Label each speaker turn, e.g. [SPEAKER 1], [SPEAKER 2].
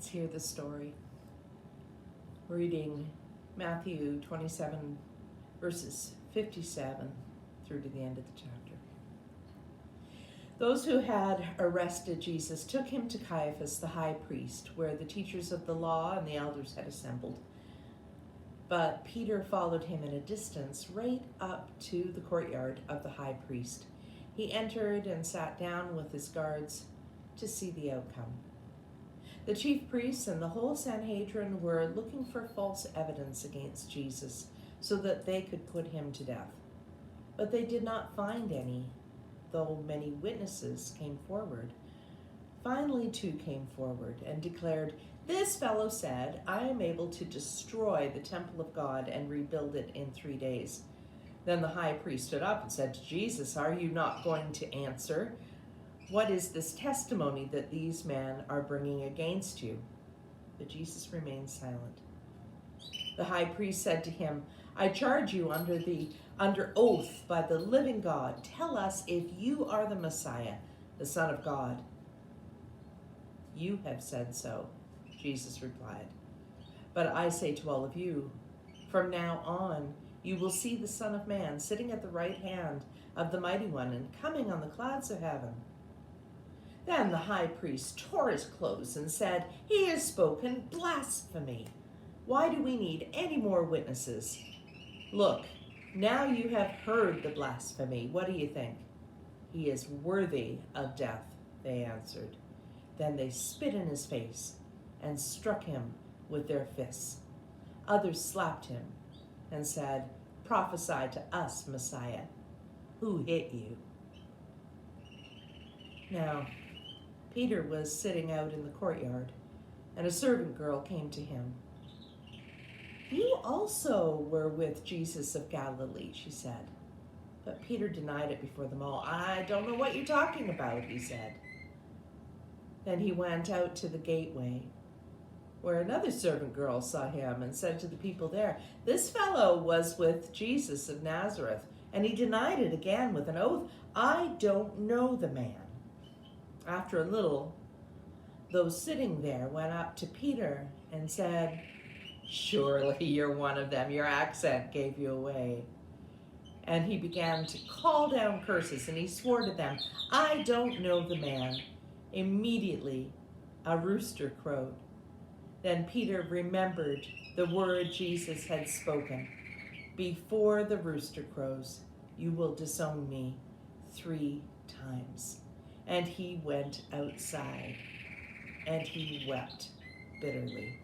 [SPEAKER 1] Let's hear the story. Reading Matthew 27, verses 57 through to the end of the chapter. Those who had arrested Jesus took him to Caiaphas, the high priest, where the teachers of the law and the elders had assembled. But Peter followed him at a distance, right up to the courtyard of the high priest. He entered and sat down with his guards to see the outcome. The chief priests and the whole Sanhedrin were looking for false evidence against Jesus so that they could put him to death. But they did not find any, though many witnesses came forward. Finally, two came forward and declared, "This fellow said, 'I am able to destroy the temple of God and rebuild it in 3 days.'" Then the high priest stood up and said to Jesus, "Are you not going to answer? What is this testimony that these men are bringing against you?" But Jesus remained silent. The high priest said to him, "I charge you under oath by the living God, tell us if you are the Messiah, the Son of God." "You have said so," Jesus replied. "But I say to all of you, from now on you will see the Son of Man sitting at the right hand of the Mighty One and coming on the clouds of heaven." Then the high priest tore his clothes and said, "He has spoken blasphemy. Why do we need any more witnesses? Look, now you have heard the blasphemy. What do you think?" "He is worthy of death," they answered. Then they spit in his face and struck him with their fists. Others slapped him and said, "Prophesy to us, Messiah. Who hit you?" Now, Peter was sitting out in the courtyard, and a servant girl came to him. "You also were with Jesus of Galilee," she said. But Peter denied it before them all. "I don't know what you're talking about," he said. Then he went out to the gateway, where another servant girl saw him and said to the people there, "This fellow was with Jesus of Nazareth." And he denied it again with an oath, "I don't know the man." After a little, those sitting there went up to Peter and said, "Surely you're one of them. Your accent gave you away." And he began to call down curses, and he swore to them, "I don't know the man." Immediately, a rooster crowed. Then Peter remembered the word Jesus had spoken, "Before the rooster crows, you will disown me 3 times." And he went outside, and he wept bitterly.